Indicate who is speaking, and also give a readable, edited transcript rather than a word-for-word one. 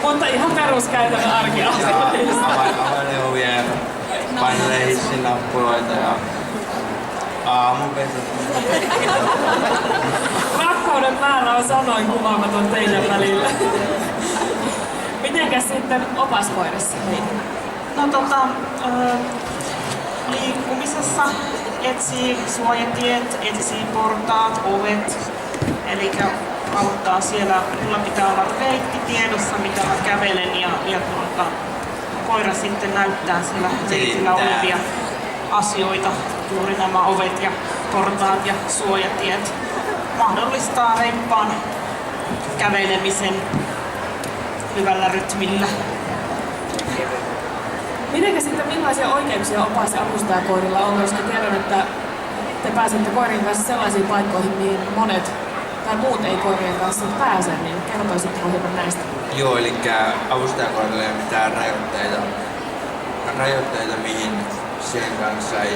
Speaker 1: Mutta ihan peruskäytännön arkiasioita.
Speaker 2: Availe ovia ja painelee hissin nappuloita ja aamupesut.
Speaker 1: Rakkauden määrä on sanoin kuvaamaton teidän välillä. Mitenkäs sitten opaskoirassa heitä?
Speaker 3: No liikkumisessa etsii suojatiet, etsii portaat, ovet. Eli auttaa siellä, mulla pitää olla reitti tiedossa, mitä mä kävelen ja koira sitten näyttää siellä reitillä olevia asioita, juuri nämä ovet ja portaat ja suojatiet. Mahdollistaa reippaan kävelemisen hyvällä rytmillä.
Speaker 1: Mitenkä sitten millaisia oikeuksia opas- ja avustajakoirilla on, koska tiedän, että te pääsette koirien kanssa sellaisiin paikkoihin, mihin monet tai muut ei koirien kanssa pääse, niin kertoisitteko hieman näistä?
Speaker 2: Joo, eli avustajakoirilla ei ole mitään rajoitteita mihin sen kanssa ei